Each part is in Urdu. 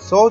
100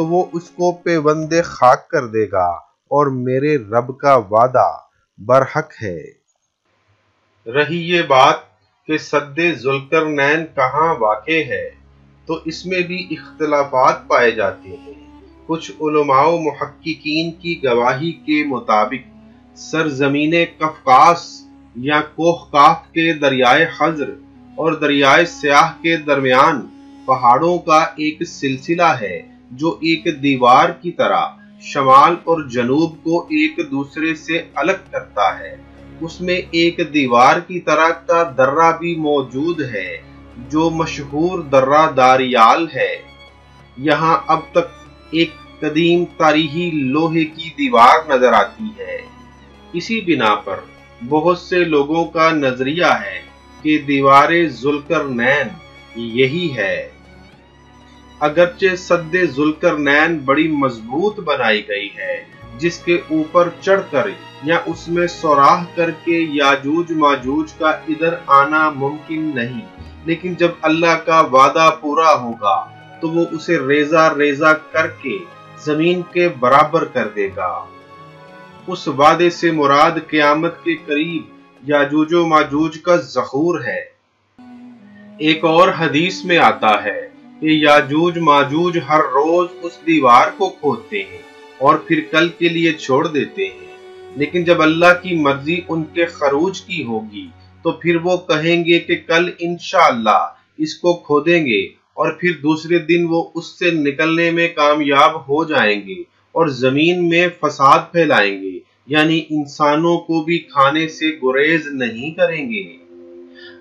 تو وہ اس کو پیوندے خاک کر دے گا، اور میرے رب کا وعدہ برحق ہے۔ رہی یہ بات کہ سد ذوالقرنین کہاں واقع ہے، تو اس میں بھی اختلافات پائے جاتے ہیں۔ کچھ علماء و محققین کی گواہی کے مطابق سرزمین قفقاز یا کوہ کاف کے دریائے خزر اور دریائے سیاہ کے درمیان پہاڑوں کا ایک سلسلہ ہے جو ایک دیوار کی طرح شمال اور جنوب کو ایک دوسرے سے الگ کرتا ہے۔ اس میں ایک دیوار کی طرح کا درہ بھی موجود ہے جو مشہور درہ داریال ہے۔ یہاں اب تک ایک قدیم تاریخی لوہے کی دیوار نظر آتی ہے۔ اسی بنا پر بہت سے لوگوں کا نظریہ ہے کہ دیوار ذوالقرنین یہی ہے۔ اگرچہ سد ذوالقرنین بڑی مضبوط بنائی گئی ہے، جس کے اوپر چڑھ کر یا اس میں سوراخ کر کے یاجوج ماجوج کا ادھر آنا ممکن نہیں، لیکن جب اللہ کا وعدہ پورا ہوگا تو وہ اسے ریزہ ریزہ کر کے زمین کے برابر کر دے گا۔ اس وعدے سے مراد قیامت کے قریب یاجوج و ماجوج کا ظہور ہے۔ ایک اور حدیث میں آتا ہے کہ یاجوج ماجوج ہر روز اس دیوار کو کھودتے ہیں اور پھر کل کے لیے چھوڑ دیتے ہیں، لیکن جب اللہ کی مرضی ان کے خروج کی ہوگی تو پھر وہ کہیں گے کہ کل انشاءاللہ اس کو کھودیں گے، اور پھر دوسرے دن وہ اس سے نکلنے میں کامیاب ہو جائیں گے اور زمین میں فساد پھیلائیں گے، یعنی انسانوں کو بھی کھانے سے گریز نہیں کریں گے۔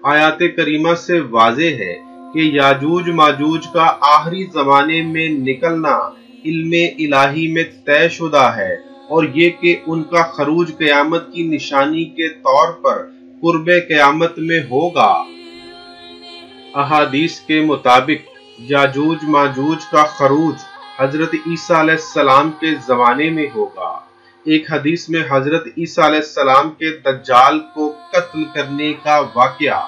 آیات کریمہ سے واضح ہے کہ یاجوج ماجوج کا آخری زمانے میں نکلنا علم الہی میں طے شدہ ہے، اور یہ کہ ان کا خروج قیامت کی نشانی کے طور پر قرب قیامت میں ہوگا۔ احادیث کے مطابق یاجوج ماجوج کا خروج حضرت عیسیٰ علیہ السلام کے زمانے میں ہوگا۔ ایک حدیث میں حضرت عیسیٰ علیہ السلام کے دجال کو قتل کرنے کا واقعہ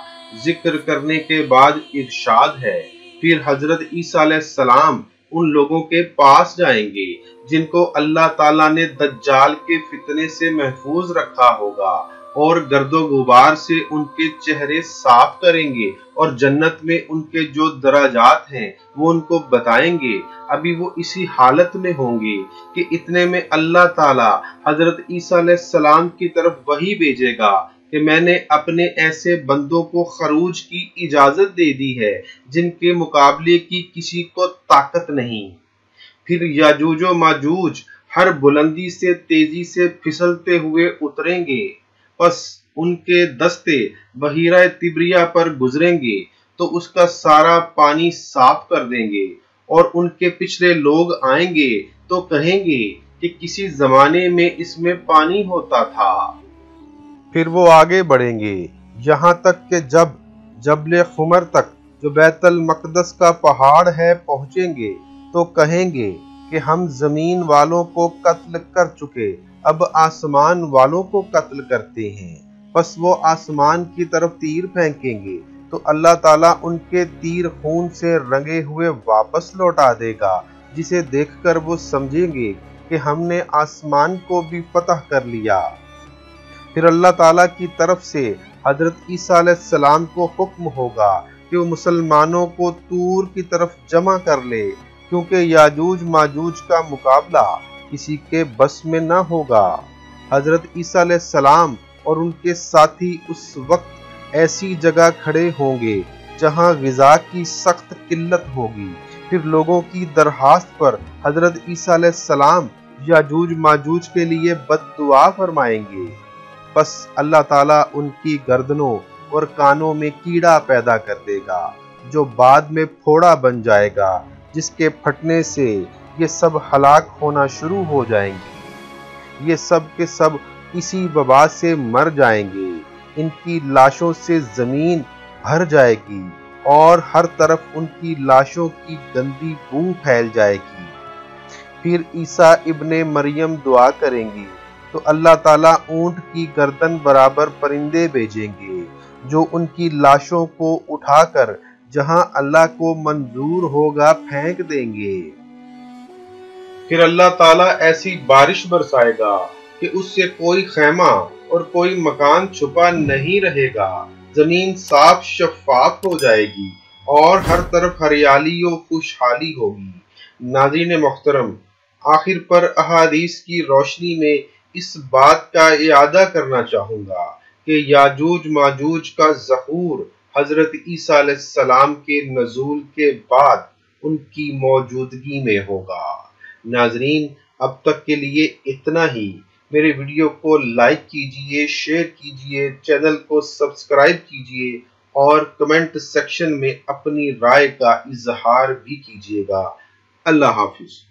ذکر کرنے کے بعد ارشاد ہے، پھر حضرت عیسیٰ علیہ السلام ان لوگوں کے پاس جائیں گے جن کو اللہ تعالیٰ نے دجال کے فتنے سے محفوظ رکھا ہوگا، اور گرد و غبار سے ان کے چہرے صاف کریں گے، اور جنت میں ان کے جو درجات ہیں وہ ان کو بتائیں گے۔ ابھی وہ اسی حالت میں ہوں گے کہ اتنے میں اللہ تعالیٰ حضرت عیسیٰ علیہ السلام کی طرف وحی بھیجے گا کہ میں نے اپنے ایسے بندوں کو خروج کی اجازت دے دی ہے جن کے مقابلے کی کسی کو طاقت نہیں۔ پھر یاجوج و ماجوج ہر بلندی سے تیزی سے پھسلتے ہوئے اتریں گے، پس ان کے دستے بحیرہ تبریہ پر گزریں گے تو اس کا سارا پانی صاف کر دیں گے، اور ان کے پچھلے لوگ آئیں گے تو کہیں گے کہ کسی زمانے میں اس میں پانی ہوتا تھا۔ پھر وہ آگے بڑھیں گے یہاں تک کہ جب جبل خمر تک جو بیت المقدس کا پہاڑ ہے پہنچیں گے تو کہیں گے کہ ہم زمین والوں کو قتل کر چکے، اب آسمان والوں کو قتل کرتے ہیں۔ پس وہ آسمان کی طرف تیر پھینکیں گے تو اللہ تعالیٰ ان کے تیر خون سے رنگے ہوئے واپس لوٹا دے گا، جسے دیکھ کر وہ سمجھیں گے کہ ہم نے آسمان کو بھی فتح کر لیا۔ پھر اللہ تعالیٰ کی طرف سے حضرت عیسیٰ علیہ السلام کو حکم ہوگا کہ وہ مسلمانوں کو طور کی طرف جمع کر لے، کیونکہ یاجوج ماجوج کا مقابلہ کسی کے بس میں نہ ہوگا۔ حضرت عیسیٰ علیہ السلام اور ان کے ساتھی اس وقت ایسی جگہ کھڑے ہوں گے جہاں غذا کی سخت قلت ہوگی۔ پھر لوگوں کی درخواست پر حضرت عیسیٰ علیہ السلام یاجوج ماجوج کے لیے بد دعا فرمائیں گے، پس اللہ تعالیٰ ان کی گردنوں اور کانوں میں کیڑا پیدا کر دے گا جو بعد میں پھوڑا بن جائے گا، جس کے پھٹنے سے یہ سب ہلاک ہونا شروع ہو جائیں گے۔ یہ سب کے سب اسی وبا سے مر جائیں گے، ان کی لاشوں سے زمین بھر جائے گی اور ہر طرف ان کی لاشوں کی گندی بو پھیل جائے گی۔ پھر عیسیٰ ابن مریم دعا کریں گے تو اللہ تعالیٰ اونٹ کی گردن برابر پرندے بھیجیں گے جو ان کی لاشوں کو اٹھا کر جہاں اللہ کو منظور ہوگا پھینک دیں گے۔ پھر اللہ تعالیٰ ایسی بارش برسائے گا کہ اس سے کوئی خیمہ اور کوئی مکان چھپا نہیں رہے گا، زمین صاف شفاف ہو جائے گی اور ہر طرف ہریالی و خوشحالی ہوگی۔ ناظرین محترم، آخر پر احادیث کی روشنی میں اس بات کا اعادہ کرنا چاہوں گا کہ یاجوج ماجوج کا ظہور حضرت عیسیٰ علیہ السلام کے نزول کے بعد ان کی موجودگی میں ہوگا۔ ناظرین، اب تک کے لیے اتنا ہی۔ میرے ویڈیو کو لائک کیجئے، شیئر کیجئے، چینل کو سبسکرائب کیجئے اور کمنٹ سیکشن میں اپنی رائے کا اظہار بھی کیجئے گا۔ اللہ حافظ۔